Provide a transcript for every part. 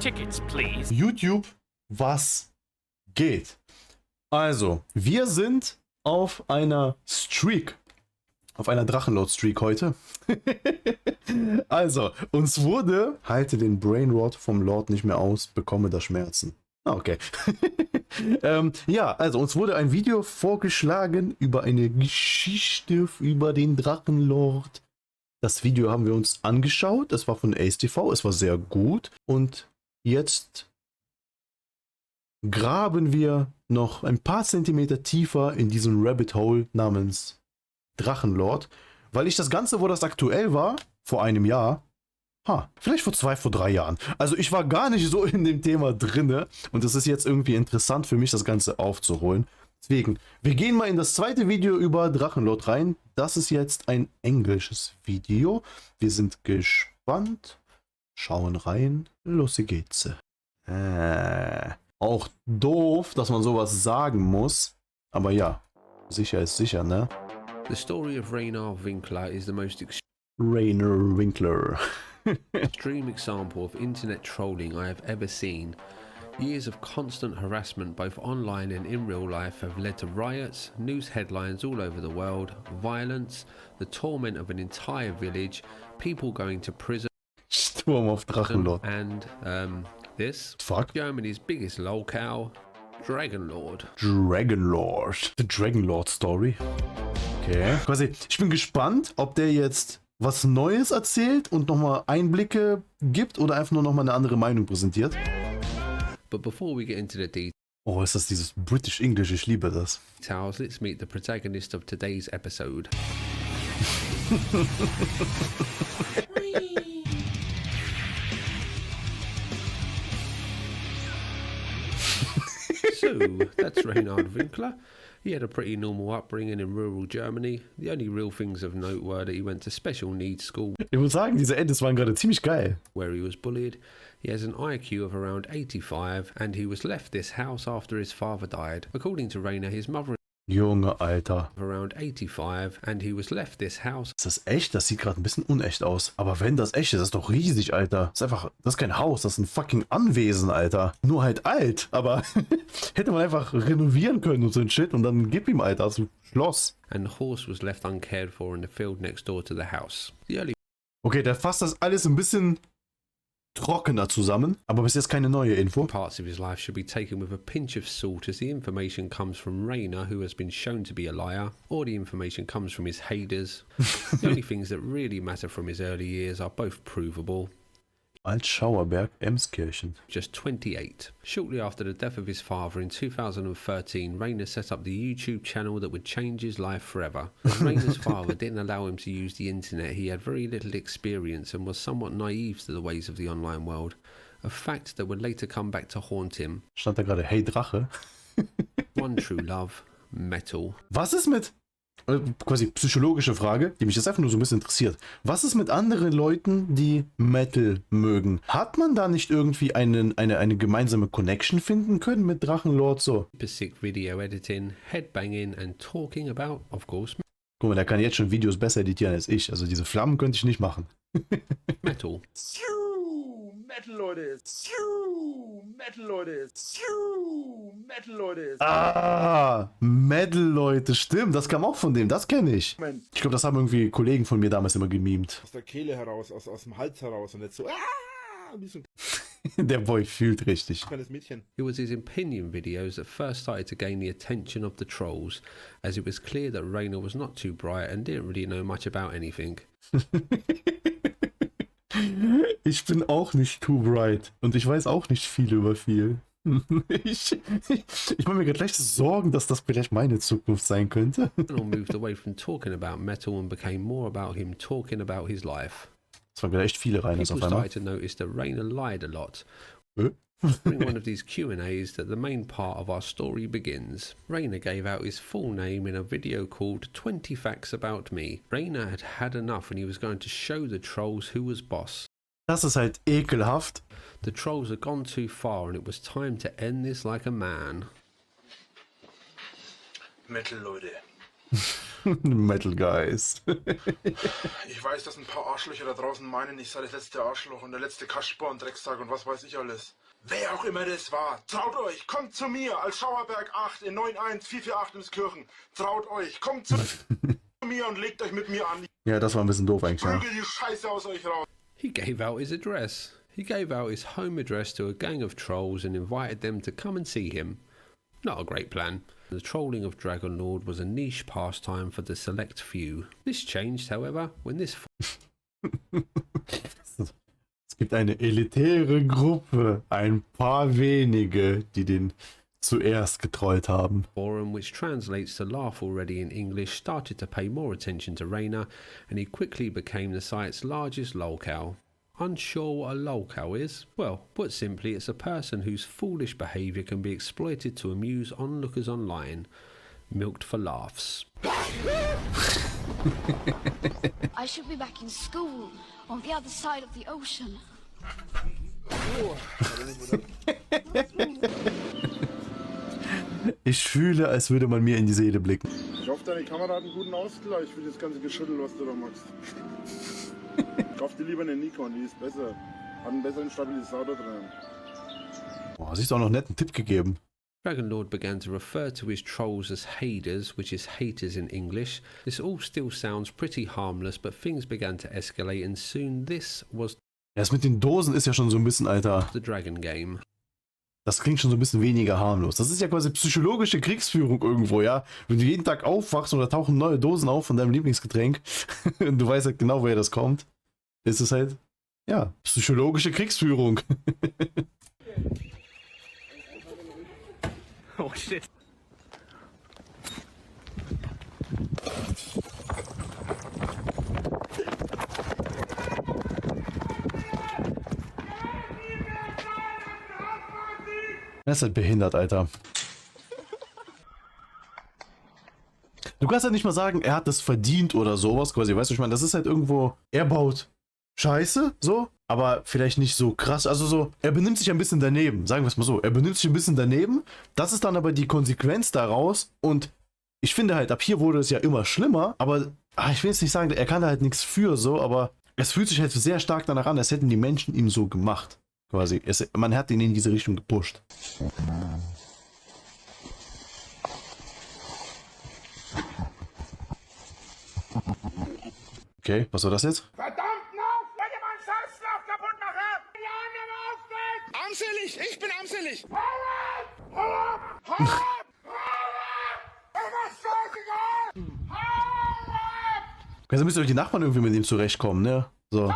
Tickets, please. YouTube, was geht? Also, wir sind auf einer Streak. Auf einer Drachenlord-Streak heute. Also, uns wurde, halte den Brainrot vom Lord nicht mehr aus, bekomme da Schmerzen. Okay. Ja, also uns wurde ein Video vorgeschlagen über eine Geschichte über den Drachenlord. Das Video haben wir uns angeschaut. Es war von AceTV, es war sehr gut. Und jetzt graben wir noch ein paar Zentimeter tiefer in diesen Rabbit Hole namens Drachenlord. Weil ich das Ganze, wo das aktuell war, vor einem Jahr, vielleicht vor 3 Jahren. Also ich war gar nicht so in dem Thema drinne und es ist jetzt irgendwie interessant für mich, das Ganze aufzuholen. Deswegen, wir gehen mal in das zweite Video über Drachenlord rein. Das ist jetzt ein englisches Video. Wir sind gespannt. Schauen rein. Los geht's. Auch doof, dass man sowas sagen muss. Aber ja, sicher ist sicher, ne? The story of Rainer Winkler is the most Rainer Winkler. extreme example of internet trolling I have ever seen. Years of constant harassment both online and in real life have led to riots, news headlines all over the world, violence, the torment of an entire village, people going to prison, Sturm auf Drachenlord. and this, Fuck. Germany's biggest lolcow, Drachenlord. Dragonlord. The Dragonlord Story. Okay. Quasi, ich bin gespannt, ob der jetzt was Neues erzählt und nochmal Einblicke gibt oder einfach nur nochmal eine andere Meinung präsentiert. But before we get into the Oh, ist das dieses British English? Ich liebe das. details, let's meet the protagonist of today's episode. So, that's Reinhard Winkler. He had a pretty normal upbringing in rural Germany. The only real things of note were that he went to special needs school Ich muss sagen, diese Edits waren gerade ziemlich geil. where he was bullied. He has an IQ of around 85 and he was left this house after his father died. According to Rainer, his mother Junge, Alter. is around 85 and he was left this house Ist das echt? Das sieht gerade ein bisschen unecht aus. Aber wenn das echt ist, das ist doch riesig, Alter. Das ist einfach, das ist kein Haus, das ist ein fucking Anwesen, Alter. Nur halt alt, aber hätte man einfach renovieren können und so ein Shit und dann gib ihm, Alter, das ist ein Schloss. and the horse was left uncared for in the field next door to the house. The early Okay, der fasst das alles ein bisschen trockener zusammen, aber bis jetzt keine neue Info. parts of his life should be taken with a pinch of salt as the information comes from Rainer, who has been shown to be a liar, or the information comes from his haters. The only things that really matter from his early years are both provable. Altschauerberg, Emskirchen. Just 28. Shortly after the death of his father in 2013, Rainer set up the YouTube channel that would change his life forever. As Rainer's father didn't allow him to use the internet, he had very little experience and was somewhat naive to the ways of the online world. A fact that would later come back to haunt him. Stand da gerade, hey Drache. One true love, metal. Was ist mit, quasi psychologische Frage, die mich jetzt einfach nur so ein bisschen interessiert. Was ist mit anderen Leuten, die Metal mögen? Hat man da nicht irgendwie eine gemeinsame Connection finden können mit Drachenlord so? Sick video editing, headbanging and talking about, of course, Guck mal, der kann jetzt schon Videos besser editieren als ich. Also diese Flammen könnte ich nicht machen. metal. Metal, Leute! Metal, Leute! Metal, Leute! Metal, Leute, stimmt. Das kam auch von dem, das kenne ich. Moment, Ich glaube, das haben irgendwie Kollegen von mir damals immer gemimt. aus der Kehle heraus, aus dem Hals heraus und nicht so, wie so Der Boy fühlt richtig. ein kleines Mädchen. It was his opinion videos that first started to gain the attention of the trolls, as it was clear that Rainer was not too bright and didn't really know much about anything. Ich bin auch nicht too bright. Und ich weiß auch nicht viel über viel. Ich mache mir gerade leicht Sorgen, dass das vielleicht meine Zukunft sein könnte. Rainer moved away from talking about metal and became more about him talking about his life. Es waren wieder echt viele Reiners People auf einmal. started to notice that Rainer lied a lot. Äh? During one of these Q&As that the main part of our story begins. Rainer gave out his full name in a video called 20 Facts About Me. Rainer had had enough and he was going to show the trolls who was boss. Das ist halt ekelhaft. The trolls had gone too far and it was time to end this like a man. Metal, Leute. Metal Guys. Ich weiß, dass ein paar Arschlöcher da draußen meinen, ich sei das letzte Arschloch und der letzte Kasper und Drecksack und was weiß ich alles. Wer auch immer das war, traut euch, kommt zu mir als Schauerberg 8 in 91448 ins Kirchen. Traut euch, kommt zu mir und legt euch mit mir an. Ja, das war ein bisschen doof eigentlich, ja. Prügel die Scheiße aus euch raus. He gave out his address. He gave out his home address to a gang of trolls and invited them to come and see him. Not a great plan. The trolling of Drachenlord was a niche pastime for the select few. This changed, however, when this Es gibt eine elitäre Gruppe, ein paar wenige, die den zuerst getrollt haben. forum, which translates to laugh already in English, started to pay more attention to Rainer, and he quickly became the site's largest lolcow. Unsure what a lolcow is? Well, put simply, it's a person whose foolish behaviour can be exploited to amuse onlookers online. Milked for laughs. I should be back in school on the other side of the ocean. Ich fühle, als würde man mir in die Seele blicken. Ich hoffe, deine Kamera hat einen guten Ausgleich für das ganze Geschüttel, was du da machst. Kauf dir lieber eine Nikon, die ist besser. Hat einen besseren Stabilisator drin. Boah, sie ist auch noch nett einen Tipp gegeben. Drachenlord began to refer to his trolls as haters, which is haters in English. This all still sounds pretty harmless, but things began to escalate and soon this was Das mit den Dosen ist ja schon so ein bisschen, Alter. the Dragon game. Das klingt schon so ein bisschen weniger harmlos. Das ist ja quasi psychologische Kriegsführung irgendwo, ja? Wenn du jeden Tag aufwachst und da tauchen neue Dosen auf von deinem Lieblingsgetränk und du weißt halt genau, woher das kommt, ist es halt, ja, psychologische Kriegsführung. Oh shit. Er ist halt behindert, Alter. Du kannst halt nicht mal sagen, er hat das verdient oder sowas, quasi, weißt du, ich meine, das ist halt irgendwo, er baut Scheiße, so, aber vielleicht nicht so krass, also so, er benimmt sich ein bisschen daneben, sagen wir es mal so, er benimmt sich ein bisschen daneben, das ist dann aber die Konsequenz daraus und ich finde halt, ab hier wurde es ja immer schlimmer, aber ich will jetzt nicht sagen, er kann da halt nichts für, so, aber es fühlt sich halt sehr stark danach an, als hätten die Menschen ihm so gemacht, quasi, man hat ihn in diese Richtung gepusht. Okay, was war das jetzt? Verdammt noch! Wenn ihr meinen Scheißschlaf kaputt mache! Die anderen aufgeht! Armselig! Ich bin armselig! Hau ab! Hau ab! Hau ab! Hau ab! Ist scheißegal! Hau ab! Also müsst ihr euch die Nachbarn irgendwie mit ihm zurechtkommen, ne? So.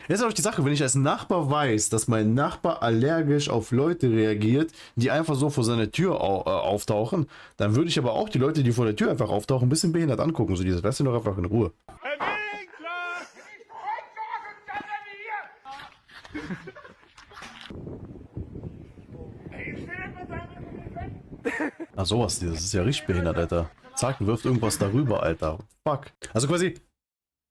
Jetzt ist auch die Sache, wenn ich als Nachbar weiß, dass mein Nachbar allergisch auf Leute reagiert, die einfach so vor seiner Tür auftauchen, dann würde ich aber auch die Leute, die vor der Tür einfach auftauchen, ein bisschen behindert angucken. So dieses, lass ihn doch einfach in Ruhe. Na sowas, das ist ja richtig behindert, Alter. Zack, wirft irgendwas darüber, Alter. Fuck. Also quasi,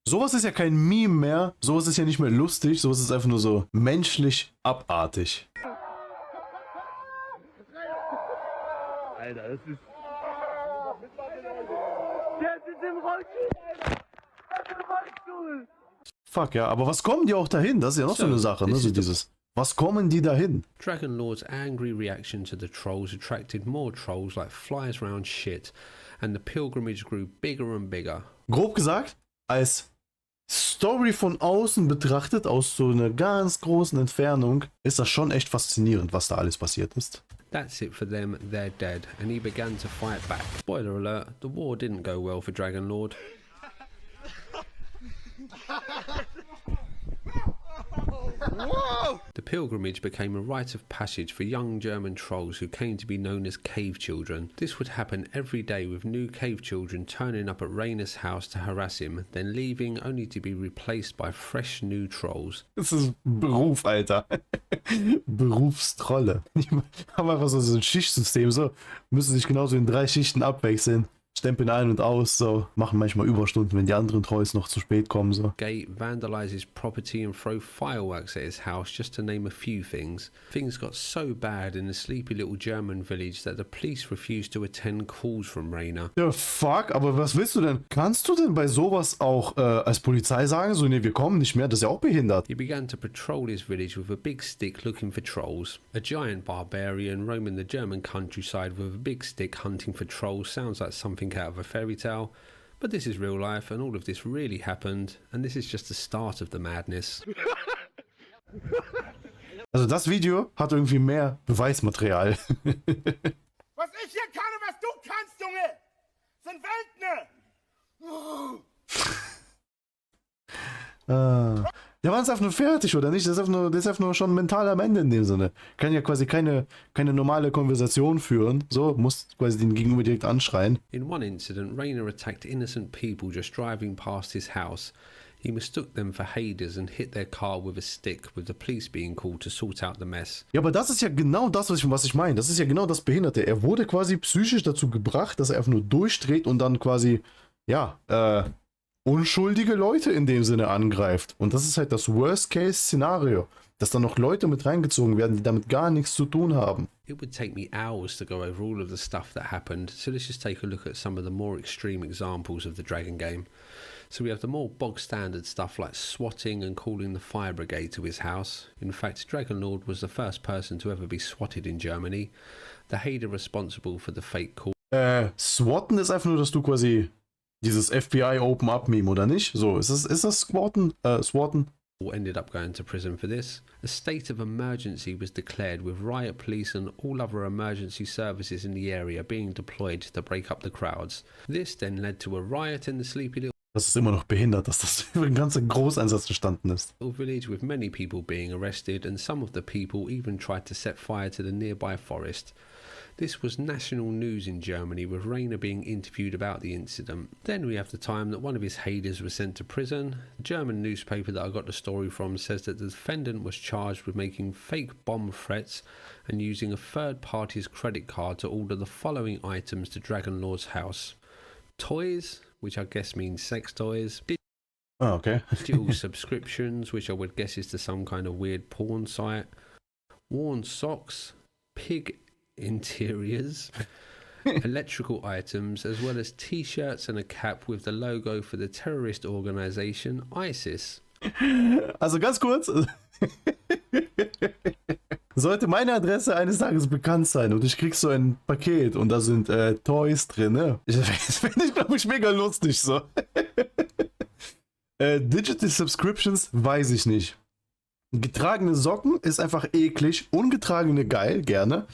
sowas ist ja kein Meme mehr, sowas ist ja nicht mehr lustig, sowas ist einfach nur so menschlich abartig. Alter, das ist... Der sitzt im Rollstuhl, Alter! Der ist im Rollstuhl! Fuck, ja, aber was kommen die auch dahin? Das ist ja noch so eine Sache, ne? So dieses, was kommen die dahin? Drachenlord's angry reaction to the trolls attracted more trolls like flies round shit, and the pilgrimage grew bigger and bigger. Grob gesagt, als Story von außen betrachtet, aus so einer ganz großen Entfernung, ist das schon echt faszinierend, was da alles passiert ist. That's it for them, they're dead, and he began to fight back. Spoiler alert, the war didn't go well for Drachenlord. The pilgrimage became a rite of passage for young German trolls who came to be known as cave children. This would happen every day with new cave children turning up at Rainer's house to harass him, then leaving only to be replaced by fresh new trolls. Das ist ein Beruf, Alter. Berufstrolle. Die haben einfach so ein Schichtsystem, so müssen sich genauso in 3 Schichten abwechseln. stempeln ein und aus, so, machen manchmal Überstunden, wenn die anderen Trolls noch zu spät kommen, so. Gate vandalizes property and throw fireworks at his house, just to name a few things. Things got so bad in the sleepy little German village that the police refused to attend calls from Rainer. Ja, fuck, aber was willst du denn? Kannst du denn bei sowas auch als Polizei sagen, so, nee, wir kommen nicht mehr, das ist ja auch behindert. He began to patrol his village with a big stick looking for trolls. A giant barbarian roaming the German countryside with a big stick hunting for trolls sounds like something out of a fairy tale, but this is real life and all of this really happened, and this is just the start of the madness. Also das Video hat irgendwie mehr Beweismaterial. Was ich hier kann und was du kannst, Junge, sind Welten! Der war jetzt einfach nur fertig, oder nicht? Der ist einfach nur schon mental am Ende in dem Sinne. Kann ja quasi keine normale Konversation führen. So, muss quasi den Gegenüber direkt anschreien. In one incident, Rainer attacked innocent people just driving past his house. He mistook them for haters and hit their car with a stick, with the police being called to sort out the mess. Ja, aber das ist ja genau das, was ich meine. Das ist ja genau das Behinderte. Er wurde quasi psychisch dazu gebracht, dass er einfach nur durchdreht und dann quasi, ja, unschuldige Leute in dem Sinne angreift. Und das ist halt das Worst-Case-Szenario, dass dann noch Leute mit reingezogen werden, die damit gar nichts zu tun haben. It would take me hours to go over all of the stuff that happened, so let's just take a look at some of the more extreme examples of the Dragon game. So we have the more bog-standard stuff like swatting and calling the fire brigade to his house. In fact, Drachenlord was the first person to ever be swatted in Germany. The hater responsible for the fake call. Swatten ist einfach nur, dass du quasi dieses FBI Open-Up-Meme, oder nicht? So, ist das Swatten? Ended up going to prison for this. A state of emergency was declared with riot police and all other emergency services in the area being deployed to break up the crowds. This then led to a riot in the sleepy little Das ist immer noch behindert, dass das über den ganzen Großeinsatz entstanden ist. village with many people being arrested, and some of the people even tried to set fire to the nearby forest. This was national news in Germany, with Rainer being interviewed about the incident. Then we have the time that one of his haters was sent to prison. The German newspaper that I got the story from says that the defendant was charged with making fake bomb threats and using a third party's credit card to order the following items to Drachenlord's house. Toys, which I guess means sex toys. Ah, okay. Digital subscriptions, which I would guess is to some kind of weird porn site. Worn socks, pig interiors, electrical items, as well as t-shirts and a cap with the logo for the terrorist organization ISIS. Also ganz kurz. Sollte meine Adresse eines Tages bekannt sein und ich krieg so ein Paket und da sind Toys drin, ne? Das finde ich, glaube ich, mega lustig so. Digital Subscriptions weiß ich nicht. Getragene Socken ist einfach eklig. Ungetragene geil, gerne.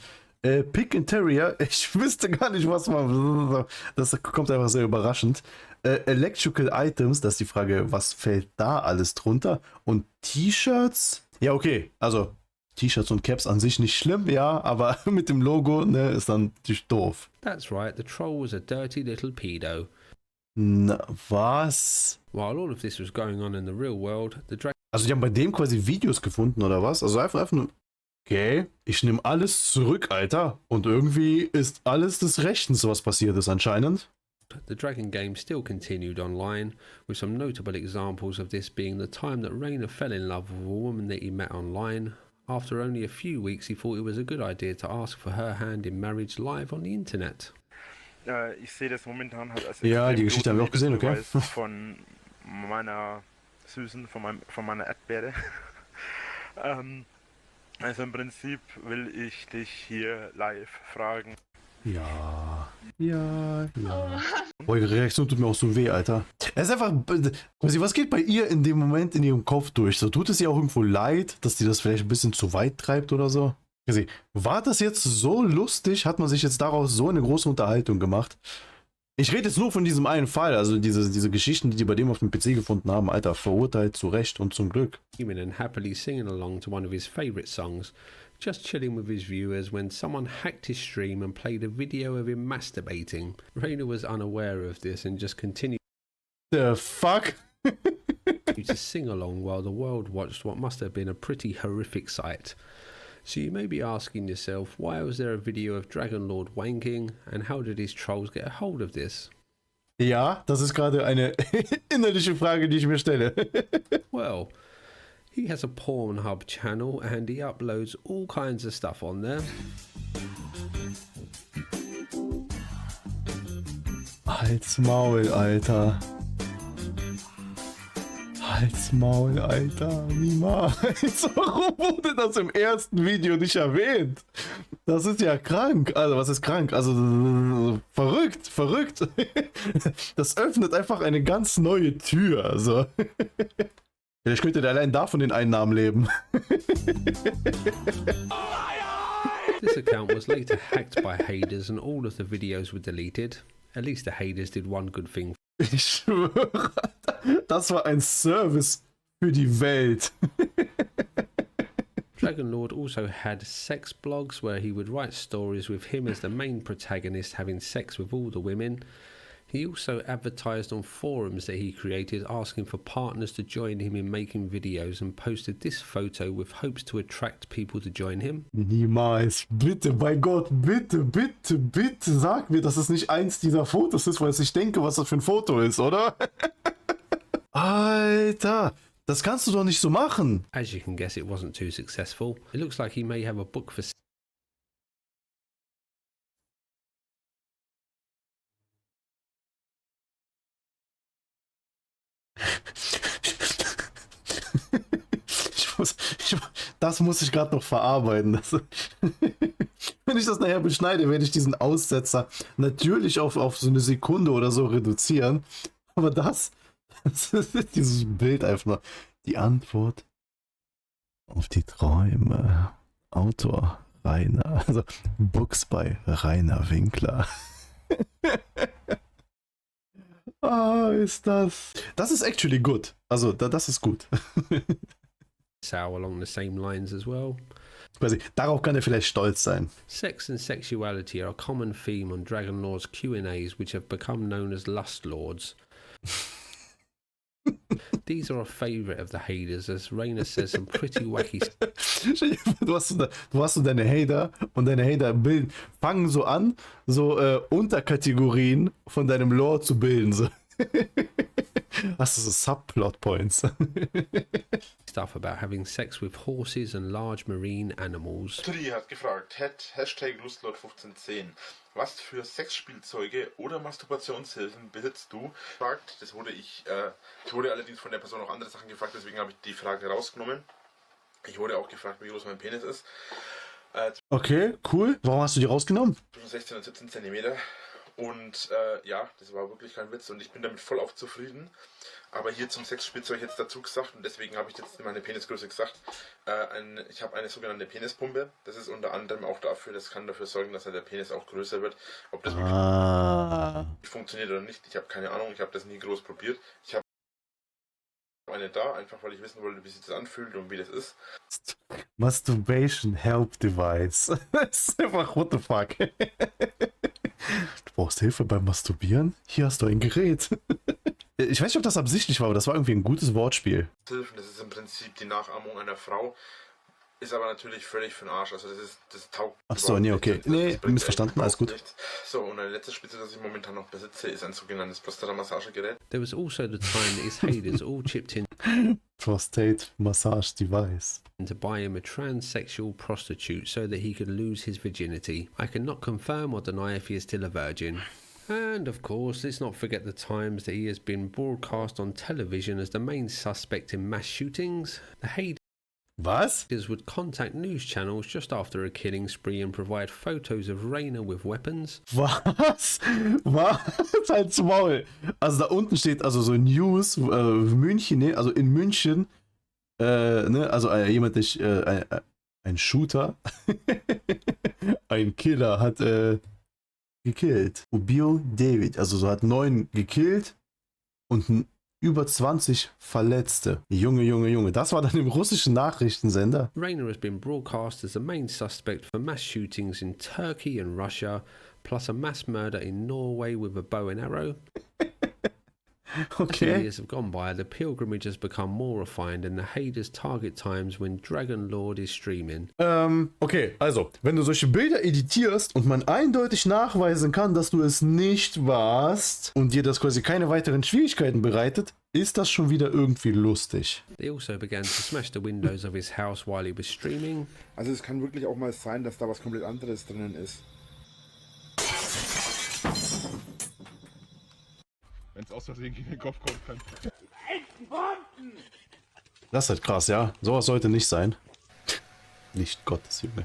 Pig Interior, ich wüsste gar nicht, was man... Das kommt einfach sehr überraschend. Electrical Items, das ist die Frage, was fällt da alles drunter? Und T-Shirts? Ja, okay, also T-Shirts und Caps an sich nicht schlimm, ja, aber mit dem Logo, ne, ist dann natürlich doof. That's right, the troll was a dirty little pedo. Na, was? While all of this was going on in the real world, Also die haben bei dem quasi Videos gefunden, oder was? Also einfach nur... Okay, ich nehme alles zurück, Alter. Und irgendwie ist alles des Rechtens, was passiert ist anscheinend. The Dragon game still continued online, with some notable examples of this being the time that Rainer fell in love with a woman that he met online. After only a few weeks, he thought it was a good idea to ask for her hand in marriage live on the internet. Ich sehe das momentan halt als ja, die Geschichte haben wir auch gesehen, okay? Von meiner Süßen, von meiner Erdbeere. Also im Prinzip will ich dich hier live fragen. Ja. Boah, ihre Reaktion tut mir auch so weh, Alter. Es ist einfach... Was geht bei ihr in dem Moment in ihrem Kopf durch? So, tut es ihr auch irgendwo leid, dass die das vielleicht ein bisschen zu weit treibt oder so? War das jetzt so lustig? Hat man sich jetzt daraus so eine große Unterhaltung gemacht? Ich rede jetzt nur von diesem einen Fall, also diese Geschichten, die bei dem auf dem PC gefunden haben, Alter, verurteilt zu Recht und zum Glück. And happily singing along to one of his favorite songs, just chilling with his viewers when someone hacked his stream and played a video of him masturbating. Rainer was unaware of this and just continued The fuck? to sing along while the world watched what must have been a pretty horrific sight. So you may be asking yourself, why was there a video of Drachenlord wanking, and how did his trolls get a hold of this? Ja, das ist gerade eine innerliche Frage, die ich mir stelle. Well, he has a Pornhub channel and he uploads all kinds of stuff on there. Halt's Maul, Alter. Halt's Maul, Alter. Niemals. Warum wurde das im ersten Video nicht erwähnt? Das ist ja krank. Also, was ist krank? Also, verrückt, verrückt. Das öffnet einfach eine ganz neue Tür. Also. Vielleicht könnte der allein davon den Einnahmen leben. This account was later hacked by haters and all of the videos were deleted. At least the haters did one good thing. Ich schwöre, das war ein Service für die Welt. Drachenlord also had sex blogs where he would write stories with him as the main protagonist having sex with all the women. He also advertised on forums that he created asking for partners to join him in making videos and posted this photo with hopes to attract people to join him. Niemals. Bitte, bei Gott, bitte, bitte, bitte sag mir, dass es nicht eins dieser Fotos ist, weil ich denke, was das für ein Foto ist, oder? Alter, das kannst du doch nicht so machen. As you can guess, it wasn't too successful. It looks like he may have a book for Das muss ich gerade noch verarbeiten. Wenn ich das nachher beschneide, werde ich diesen Aussetzer natürlich auf so eine Sekunde oder so reduzieren. Aber das ist dieses Bild einfach nur. Die Antwort auf die Träume. Autor Rainer. Also Books bei Rainer Winkler. Ah, ist das. Das ist actually good. Also, das ist gut. Sow along the same lines as well. Quasi, darauf kann er vielleicht stolz sein. Sex and sexuality are a common theme on Drachenlord's Q&As, which have become known as lust lords. These are a favourite of the haters, as Rainer says some pretty wacky. Du hast so deine Hater und deine Hater fangen so an, so Unterkategorien von deinem Lore zu bilden. So. Hast du so Subplot-Points? Stuff about having sex with horses and large marine animals. Tri hat gefragt, Hashtag Lustlord1510. Was für Sexspielzeuge oder Masturbationshilfen besitzt du? Fragt, das wurde ich wurde allerdings von der Person auch andere Sachen gefragt, deswegen habe ich die Frage rausgenommen. Ich wurde auch gefragt, wie groß mein Penis ist. Okay, cool. Warum hast du die rausgenommen? Zwischen 16 und 17 cm. Und ja, das war wirklich kein Witz und ich bin damit voll auf zufrieden. Aber hier zum Sexspielzeug jetzt dazu gesagt und deswegen habe ich jetzt meine Penisgröße gesagt. Ich habe eine sogenannte Penispumpe. Das ist unter anderem auch dafür, das kann dafür sorgen, dass der Penis auch größer wird. Ob das wirklich funktioniert oder nicht, ich habe keine Ahnung. Ich habe das nie groß probiert. Ich habe eine da, einfach weil ich wissen wollte, wie sich das anfühlt und wie das ist. Masturbation Help Device. Das ist einfach, what the fuck. Du brauchst Hilfe beim Masturbieren? Hier hast du ein Gerät. Ich weiß nicht, ob das absichtlich war, aber das war irgendwie ein gutes Wortspiel. Das ist im Prinzip die Nachahmung einer Frau. Ist aber natürlich völlig für den Arsch. Also das taugt. Achso, nee, okay. Nee, missverstanden, alles gut. Nichts. So, und ein letztes Spielzeug, das ich momentan noch besitze, ist ein sogenanntes Prostata-Massagegerät. There was also the time that his haters all chipped in Prostate Massage Device. to buy him a transsexual prostitute so that he could lose his virginity. I cannot confirm or deny if he is still a virgin. And of course, let's not forget the times that he has been broadcast on television as the main suspect in mass shootings. The haters Was? would contact news channels just after a killing spree and provide photos of Rainer with weapons. Was? Was? Halt's Maul. Also da unten steht also so News, München, ne? Also in München, ne? Also jemand, ein Shooter, ein Killer hat gekillt. Ubio David, also so hat 9 gekillt und über 20 Verletzte. Junge. Das war dann im russischen Nachrichtensender. Rainer has been broadcast as the main suspect for mass shootings in Turkey and Russia, plus a mass murder in Norway with a bow and arrow. As the Okay. years have gone by, the pilgrimage has become more refined and the haters target times when Drachenlord is streaming. Okay, also, wenn du solche Bilder editierst und man eindeutig nachweisen kann, dass du es nicht warst und dir das quasi keine weiteren Schwierigkeiten bereitet, ist das schon wieder irgendwie lustig. They also began to smash the windows of his house while he was streaming. Also es kann wirklich auch mal sein, dass da was komplett anderes drinnen ist. Wenn es aus Versehen gegen den Kopf kommen kann. Das ist halt krass, ja. Sowas sollte nicht sein. Nicht Gottes Junge.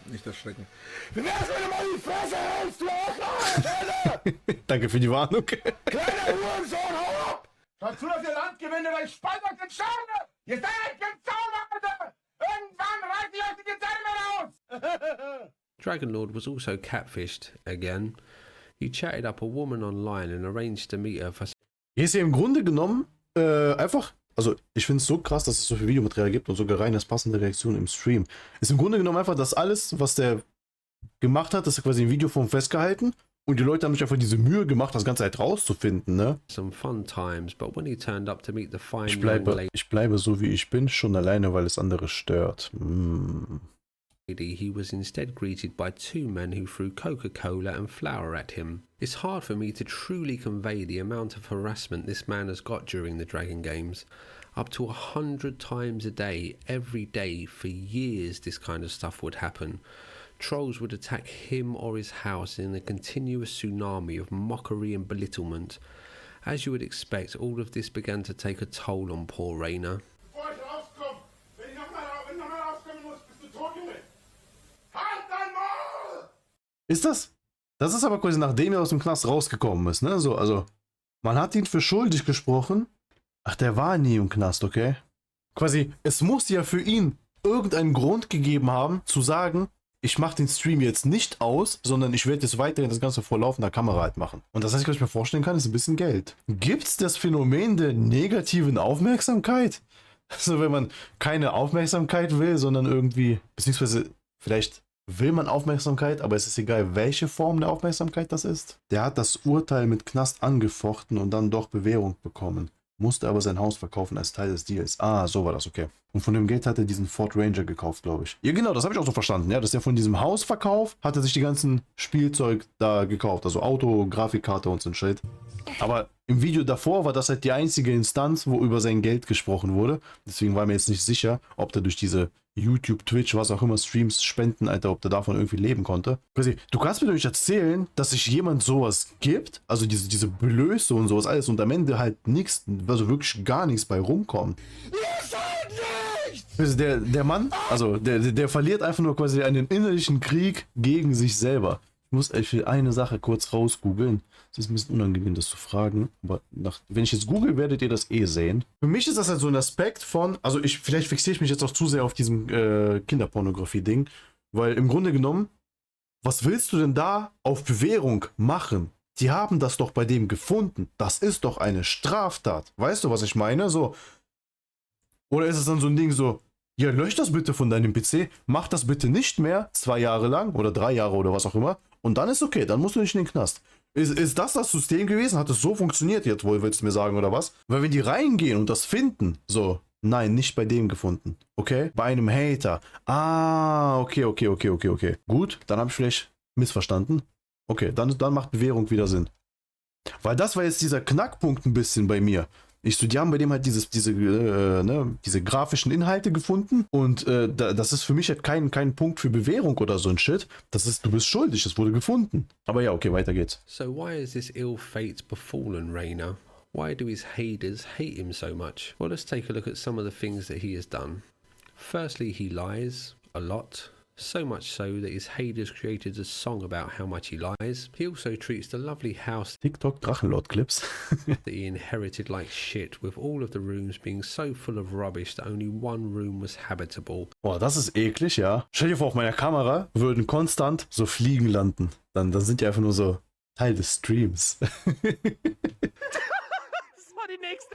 Nicht erschrecken. Danke für die Warnung. Kleiner Hurensohn, hau ab! Schau zu, dass ihr Land gewinnt, weil ich spalte euch den Schaden! Ihr seid gezaubert! Irgendwann reißt ich euch die Gezähne aus! Drachenlord was also catfished again. He chatted up a woman online and arranged to meet her for Hier ist ja im Grunde genommen einfach, also ich finde es so krass, dass es so viel Videomaterial gibt und sogar rein als passende Reaktion im Stream. Ist im Grunde genommen einfach das alles, was der gemacht hat, das ist quasi in Videoform festgehalten und die Leute haben sich einfach diese Mühe gemacht, das Ganze halt rauszufinden, ne? some fun times, but when he turned up to meet the fine Ich young bleibe so wie ich bin, schon alleine, weil es andere stört. lady, he was instead greeted by two men who threw Coca-Cola and flour at him. It's hard for me to truly convey the amount of harassment this man has got during the Dragon Games. Up to 100 times a day, every day, for years this kind of stuff would happen. Trolls would attack him or his house in a continuous tsunami of mockery and belittlement. As you would expect, all of this began to take a toll on poor Rainer. Bevor ich rauskomme! Wenn ich nochmal rauskommen muss, bist du tot, Junge! Halt dein Maul! Ist das? Das ist aber quasi nachdem er aus dem Knast rausgekommen ist, ne? So, also, man hat ihn für schuldig gesprochen. Ach, der war nie im Knast, okay? Quasi, es muss ja für ihn irgendeinen Grund gegeben haben, zu sagen, ich mache den Stream jetzt nicht aus, sondern ich werde jetzt weiterhin das Ganze vor laufender Kamera halt machen. Und das heißt, was ich mir vorstellen kann, ist ein bisschen Geld. Gibt's das Phänomen der negativen Aufmerksamkeit? Also, wenn man keine Aufmerksamkeit will, sondern irgendwie, beziehungsweise vielleicht will man Aufmerksamkeit, aber es ist egal, welche Form der Aufmerksamkeit das ist. Der hat das Urteil mit Knast angefochten und dann doch Bewährung bekommen. Musste aber sein Haus verkaufen als Teil des Deals. Ah, so war das, okay. Und von dem Geld hat er diesen Ford Ranger gekauft, glaube ich. Ja, genau, das habe ich auch so verstanden, ja, dass er von diesem Hausverkauf hat er sich die ganzen Spielzeug da gekauft. Also Auto, Grafikkarte und so ein Shit. Aber im Video davor war das halt die einzige Instanz, wo über sein Geld gesprochen wurde. Deswegen war mir jetzt nicht sicher, ob der durch diese YouTube, Twitch, was auch immer, Streams, Spenden, Alter, ob der davon irgendwie leben konnte. Quasi, du kannst mir doch nicht erzählen, dass sich jemand sowas gibt, also diese Blöße und sowas alles und am Ende halt nichts, also wirklich gar nichts bei rumkommt. Also der Mann, also der verliert einfach nur quasi einen innerlichen Krieg gegen sich selber. Ich muss echt eine Sache kurz rausgoogeln. Es ist ein bisschen unangenehm, das zu fragen, aber wenn ich jetzt google, werdet ihr das eh sehen. Für mich ist das halt so ein Aspekt von, also vielleicht fixiere ich mich jetzt auch zu sehr auf diesem Kinderpornografie-Ding, weil im Grunde genommen, was willst du denn da auf Bewährung machen? Die haben das doch bei dem gefunden. Das ist doch eine Straftat. Weißt du, was ich meine? So. Oder ist es dann so ein Ding so, ja, lösch das bitte von deinem PC, mach das bitte nicht mehr, 2 Jahre lang oder 3 Jahre oder was auch immer, und dann ist okay, dann musst du nicht in den Knast. Ist das System gewesen? Hat es so funktioniert jetzt wohl, willst du mir sagen, oder was? Weil wenn die reingehen und das finden, so, nein, nicht bei dem gefunden, okay? Bei einem Hater. Ah, okay. Gut, dann habe ich vielleicht missverstanden. Okay, dann macht Bewährung wieder Sinn. Weil das war jetzt dieser Knackpunkt ein bisschen bei mir. Die haben bei dem halt diese grafischen Inhalte gefunden und das ist für mich halt kein Punkt für Bewährung oder so ein Shit. Du bist schuldig, es wurde gefunden. Aber ja, okay, weiter geht's. So why has this ill fate befallen Rainer? Why do his haters hate him so much? Well, let's take a look at some of the things that he has done. Firstly, he lies a lot. So much so that his haters created a song about how much he lies. He also treats the lovely house TikTok Drachenlord Clips. that he inherited like shit, with all of the rooms being so full of rubbish that only one room was habitable. Boah, das ist eklig, ja. Stell dir vor, auf meiner Kamera würden konstant so Fliegen landen. Dann sind die einfach nur so Teil des Streams. Das war die nächste.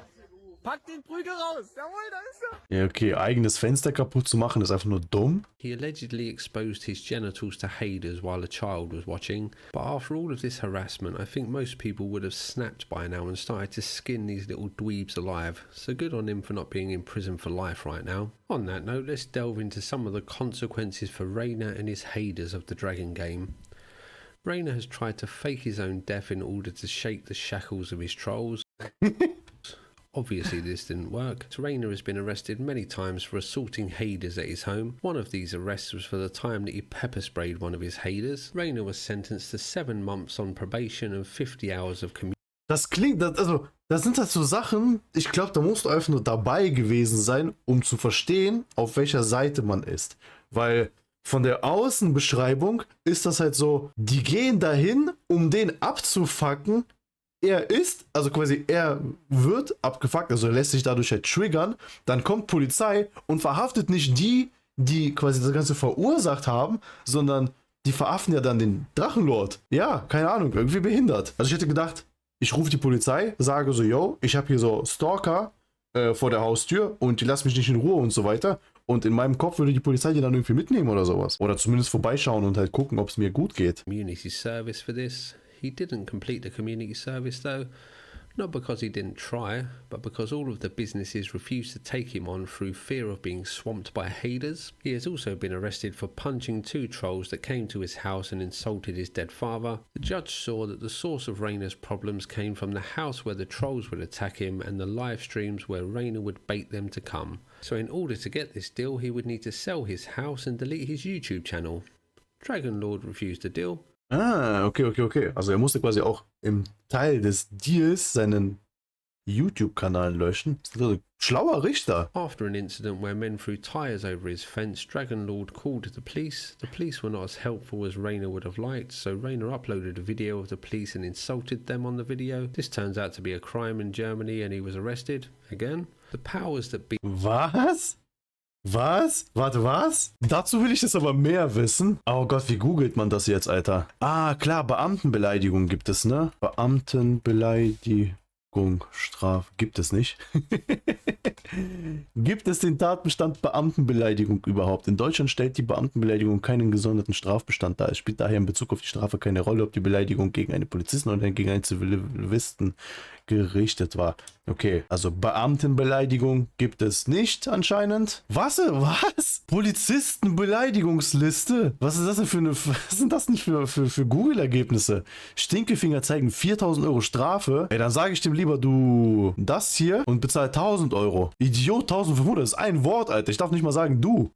Pack den Prügel raus! Jawohl, da ist er! Ja, okay, eigenes Fenster kaputt zu machen, ist einfach nur dumm. He allegedly exposed his genitals to haters while a child was watching, but after all of this harassment, I think most people would have snapped by now and started to skin these little dweebs alive, so good on him for not being in prison for life right now. On that note, let's delve into some of the consequences for Rainer and his haters of the Dragon game. Rainer has tried to fake his own death in order to shake the shackles of his trolls. Obviously this didn't work. Rainer has been arrested many times for assaulting haters at his home. One of these arrests was for the time that he pepper sprayed one of his haters. Rainer was sentenced to 7 months on probation and 50 hours of community. Das klingt, also, das sind halt so Sachen, ich glaube, da musst du einfach nur dabei gewesen sein, um zu verstehen, auf welcher Seite man ist. Weil von der Außenbeschreibung ist das halt so, die gehen dahin, um den abzufacken. Er ist, also quasi, er wird abgefuckt, also er lässt sich dadurch halt triggern. Dann kommt Polizei und verhaftet nicht die, die quasi das Ganze verursacht haben, sondern die verhaften ja dann den Drachenlord. Ja, keine Ahnung, irgendwie behindert. Also ich hätte gedacht, ich rufe die Polizei, sage so, yo, ich habe hier so Stalker vor der Haustür und die lassen mich nicht in Ruhe und so weiter. Und in meinem Kopf würde die Polizei die dann irgendwie mitnehmen oder sowas. Oder zumindest vorbeischauen und halt gucken, ob es mir gut geht. Community service for this. He didn't complete the community service though, not because he didn't try, but because all of the businesses refused to take him on through fear of being swamped by haters. He has also been arrested for punching 2 trolls that came to his house and insulted his dead father. The judge saw that the source of Rainer's problems came from the house where the trolls would attack him and the live streams where Rainer would bait them to come. So in order to get this deal, he would need to sell his house and delete his YouTube channel. Drachenlord refused the deal. Ah, okay. Also er musste quasi auch im Teil des Deals seinen YouTube-Kanal löschen. Das ist ein schlauer Richter. After an incident where men threw tires over his fence, Drachenlord called the police. The police were not as helpful as Rainer would have liked, so Rainer uploaded a video of the police and insulted them on the video. This turns out to be a crime in Germany and he was arrested. Again, the powers that be... Was? Was? Warte, was? Dazu will ich jetzt aber mehr wissen. Oh Gott, wie googelt man das jetzt, Alter? Ah, klar, Beamtenbeleidigung gibt es, ne? Beamtenbeleidigung, Strafe, gibt es nicht. Gibt es den Tatbestand Beamtenbeleidigung überhaupt? In Deutschland stellt die Beamtenbeleidigung keinen gesonderten Strafbestand dar. Es spielt daher in Bezug auf die Strafe keine Rolle, ob die Beleidigung gegen einen Polizisten oder gegen einen Zivilisten gerichtet war. Okay, also Beamtenbeleidigung gibt es nicht anscheinend. Was? Polizistenbeleidigungsliste? Was ist das denn was sind das denn für Google-Ergebnisse? Stinkefinger zeigen 4.000 Euro Strafe. Ey, dann sage ich dem lieber, du das hier und bezahl 1.000 Euro. Idiot, 1.500, das ist ein Wort, Alter. Ich darf nicht mal sagen, du.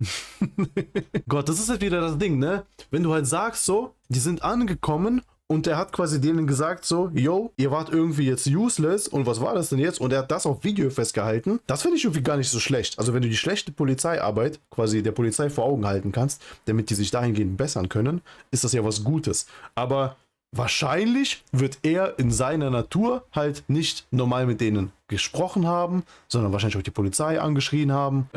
Gott, das ist halt wieder das Ding, ne? Wenn du halt sagst so, die sind angekommen und er hat quasi denen gesagt so, yo, ihr wart irgendwie jetzt useless und was war das denn jetzt? Und er hat das auf Video festgehalten. Das finde ich irgendwie gar nicht so schlecht. Also wenn du die schlechte Polizeiarbeit quasi der Polizei vor Augen halten kannst, damit die sich dahingehend bessern können, ist das ja was Gutes. Aber wahrscheinlich wird er in seiner Natur halt nicht normal mit denen gesprochen haben, sondern wahrscheinlich auch die Polizei angeschrien haben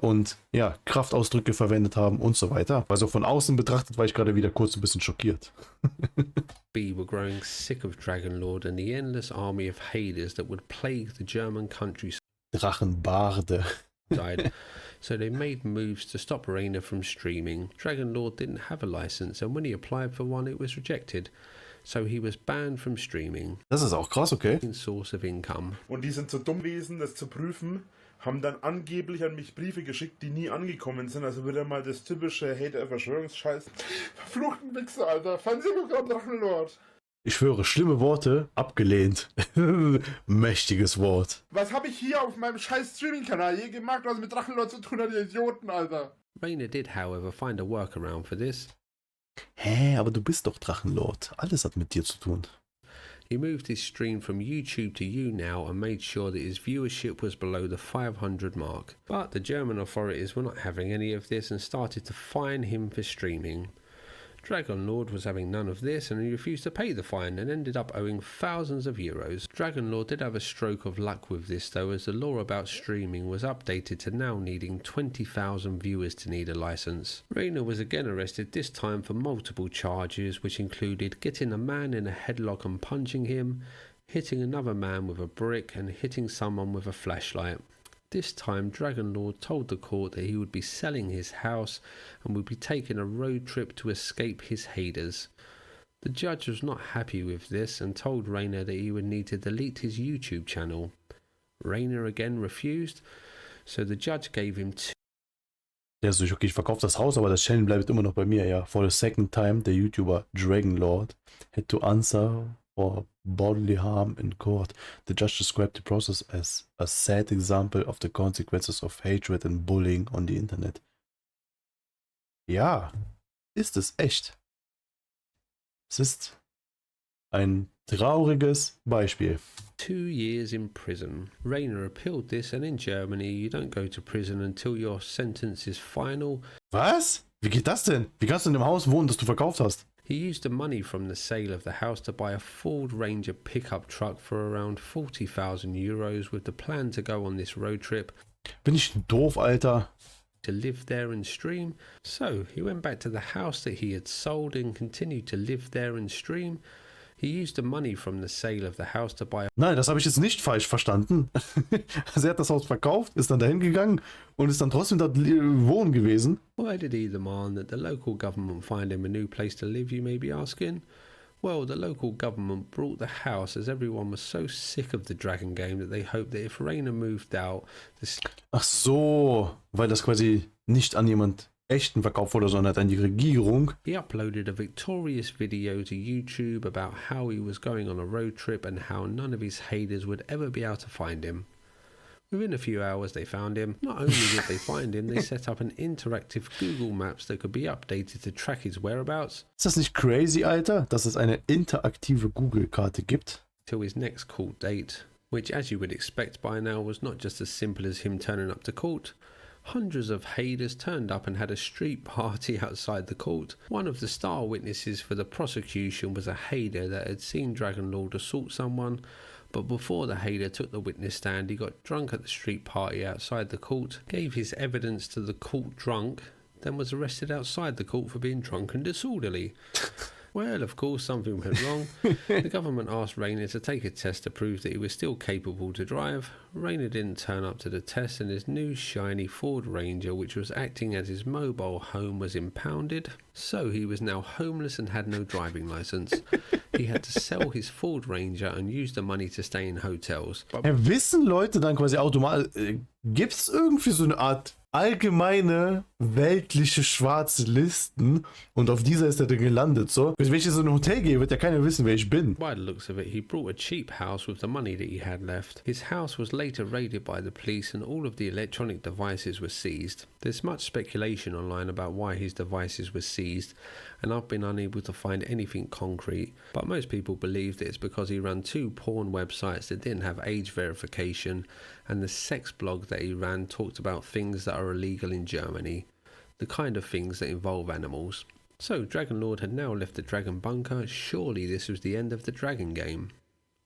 und ja, Kraftausdrücke verwendet haben und so weiter. Also von außen betrachtet war ich gerade wieder kurz ein bisschen schockiert. B were growing sick of Drachenlord and the endless army of haters that would plague the German countryside. Drachenbarde. So they made moves to stop Rainer from streaming. Drachenlord didn't have a license and when he applied for one it was rejected. So he was banned from streaming. Das ist auch krass, okay. Source of income. Und die sind so dumm gewesen, das zu prüfen, haben dann angeblich an mich Briefe geschickt, die nie angekommen sind. Also wieder mal das typische Hater-Verschwörungsscheiß. Verfluchten Wichser, Alter. Fernsehprogramm Drachenlord. Ich schwöre, schlimme Worte, abgelehnt. Mächtiges Wort. Was habe ich hier auf meinem scheiß Streaming-Kanal je gemacht, was mit Drachenlord zu tun hat, ihr Idioten, Alter? Rainer did, however, find a workaround for this. Hä, aber du bist doch Drachenlord. Alles hat mit dir zu tun. He moved his stream from YouTube to YouNow and made sure that his viewership was below the 500 mark. But the German authorities were not having any of this and started to fine him for streaming. Drachenlord was having none of this and he refused to pay the fine and ended up owing thousands of euros. Drachenlord did have a stroke of luck with this though, as the law about streaming was updated to now needing 20,000 viewers to need a license. Rainer was again arrested, this time for multiple charges which included getting a man in a headlock and punching him, hitting another man with a brick and hitting someone with a flashlight. This time, Drachenlord told the court that he would be selling his house and would be taking a road trip to escape his haters. The judge was not happy with this and told Rainer that he would need to delete his YouTube channel. Rainer again refused, so the judge gave him two. Ja, so, okay, ich verkaufe das Haus, aber das Channel bleibt immer noch bei mir, ja. For the second time, der YouTuber Drachenlord had to answer for bodily harm in court. The judge described the process as a sad example of the consequences of hatred and bullying on the Internet. Ja, ist es echt. Es ist ein trauriges Beispiel. 2 years in prison. Rainer appealed this, and in Germany you don't go to prison until your sentence is final. Was? Wie geht das denn? Wie kannst du in dem Haus wohnen, das du verkauft hast? He used the money from the sale of the house to buy a Ford Ranger pickup truck for around 40,000 euros with the plan to go on this road trip. Bin ich doof, Alter? To live there and stream. So he went back to the house that he had sold and continued to live there and stream. He used the money from the sale of the house to buy. Nein, das habe ich jetzt nicht falsch verstanden. Also er hat das Haus verkauft, ist dann dahin gegangen und ist dann trotzdem dort wohnen gewesen. Why did he demand that the local government find him a new place to live, you may be asking? Well, the local government bought the house as everyone was so sick of the Dragon game that they hoped that if Rainer moved out... Ach so, weil das quasi nicht an jemand echten verkauft wurde, sondern an die Regierung. He uploaded a victorious video to YouTube about how he was going on a road trip and how none of his haters would ever be able to find him. Within a few hours they found him. Not only did they find him, they set up an interactive Google Maps that could be updated to track his whereabouts. Ist das nicht crazy, Alter, dass es eine interaktive Google-Karte gibt? Till his next court date, which as you would expect by now was not just as simple as him turning up to court. Hundreds of haters turned up and had a street party outside the court. One of the star witnesses for the prosecution was a hater that had seen Drachenlord assault someone, but before the hater took the witness stand, he got drunk at the street party outside the court, gave his evidence to the court drunk, then was arrested outside the court for being drunk and disorderly. Well, of course, something went wrong. The government asked Rainer to take a test to prove that he was still capable to drive. Rainer didn't turn up to the test, and his new shiny Ford Ranger, which was acting as his mobile home, was impounded. So he was now homeless and had no driving license. He had to sell his Ford Ranger and use the money to stay in hotels. Wissen Leute dann quasi automatisch, gibt es irgendwie so eine Art allgemeine weltliche schwarze Listen und auf dieser ist er dann gelandet, so? Wenn ich in so ein Hotel gehe, wird ja keiner wissen, wer ich bin. By the looks of it, he brought a cheap house with the money that he had left. His house was later raided by the police and all of the electronic devices were seized. There's much speculation online about why his devices were seized, and I've been unable to find anything concrete, but most people believe that it's because he ran 2 porn websites that didn't have age verification, and the sex blog that he ran talked about things that are illegal in Germany, the kind of things that involve animals. So Drachenlord had now left the dragon bunker. Surely this was the end of the dragon game.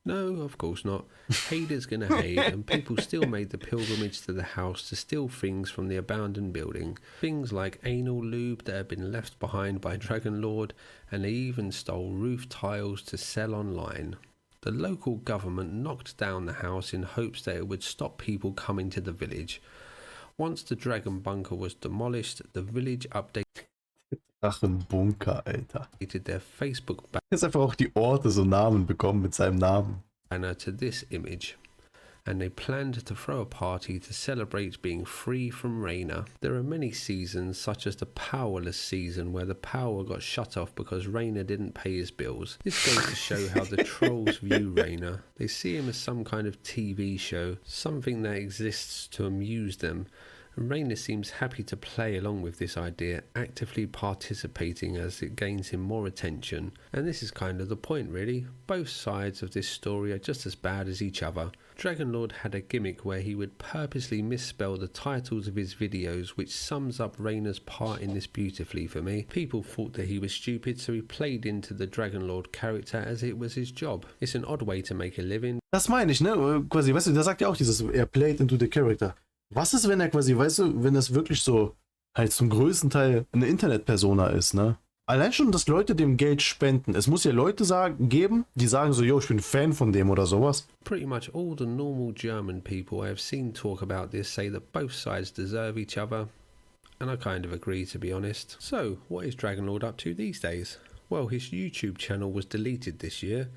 No, of course not. Haters gonna hate, and people still made the pilgrimage to the house to steal things from the abandoned building. Things like anal lube that had been left behind by Drachenlord, and they even stole roof tiles to sell online. The local government knocked down the house in hopes that it would stop people coming to the village. Once the dragon bunker was demolished, the village updated Drachenbunker, Alter. their Facebook Jetzt einfach auch die Orte so Namen bekommen mit seinem Namen. banner to this image, and they planned to throw a party to celebrate being free from Rainer. There are many seasons, such as the powerless season, where the power got shut off because Rainer didn't pay his bills. This goes to show how the trolls view Rainer. They see him as some kind of TV show, something that exists to amuse them. And Rainer seems happy to play along with this idea, actively participating as it gains him more attention. And this is kind of the point, really. Both sides of this story are just as bad as each other. Drachenlord had a gimmick where he would purposely misspell the titles of his videos, which sums up Rainer's part in this beautifully for me. People thought that he was stupid, so he played into the Drachenlord character as it was his job. It's an odd way to make a living. Das meine ich, ne? Quasi, weißt du, der sagt ja auch dieses, er played into the character. Was ist, wenn er quasi, weißt du, wenn das wirklich so halt zum größten Teil eine Internet-Persona ist, ne? Allein schon, dass Leute dem Geld spenden. Es muss ja Leute geben, die sagen so, yo, ich bin Fan von dem oder sowas. Pretty much all the normal German people I have seen talk about this say that both sides deserve each other, and I kind of agree, to be honest. So, what is Drachenlord up to these days? Well, his YouTube channel was deleted this year.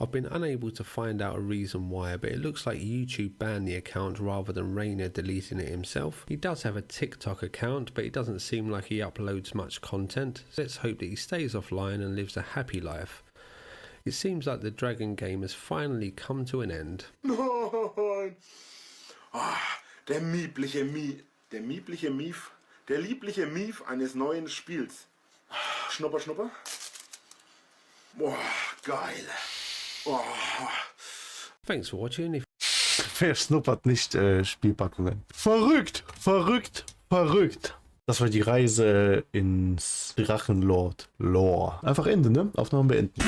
I've been unable to find out a reason why, but it looks like YouTube banned the account rather than Rainer deleting it himself. He does have a TikTok account, but it doesn't seem like he uploads much content. So let's hope that he stays offline and lives a happy life. It seems like the Dragon game has finally come to an end. Nein! Ah, der liebliche Mief eines neuen Spiels. Schnupper, schnupper. Boah, geil. Oh. Thanks for watching. Wer schnuppert nicht Spielpackungen? Verrückt, verrückt, verrückt. Das war die Reise ins Drachenlord Lore. Einfach Ende, ne? Aufnahmen beenden.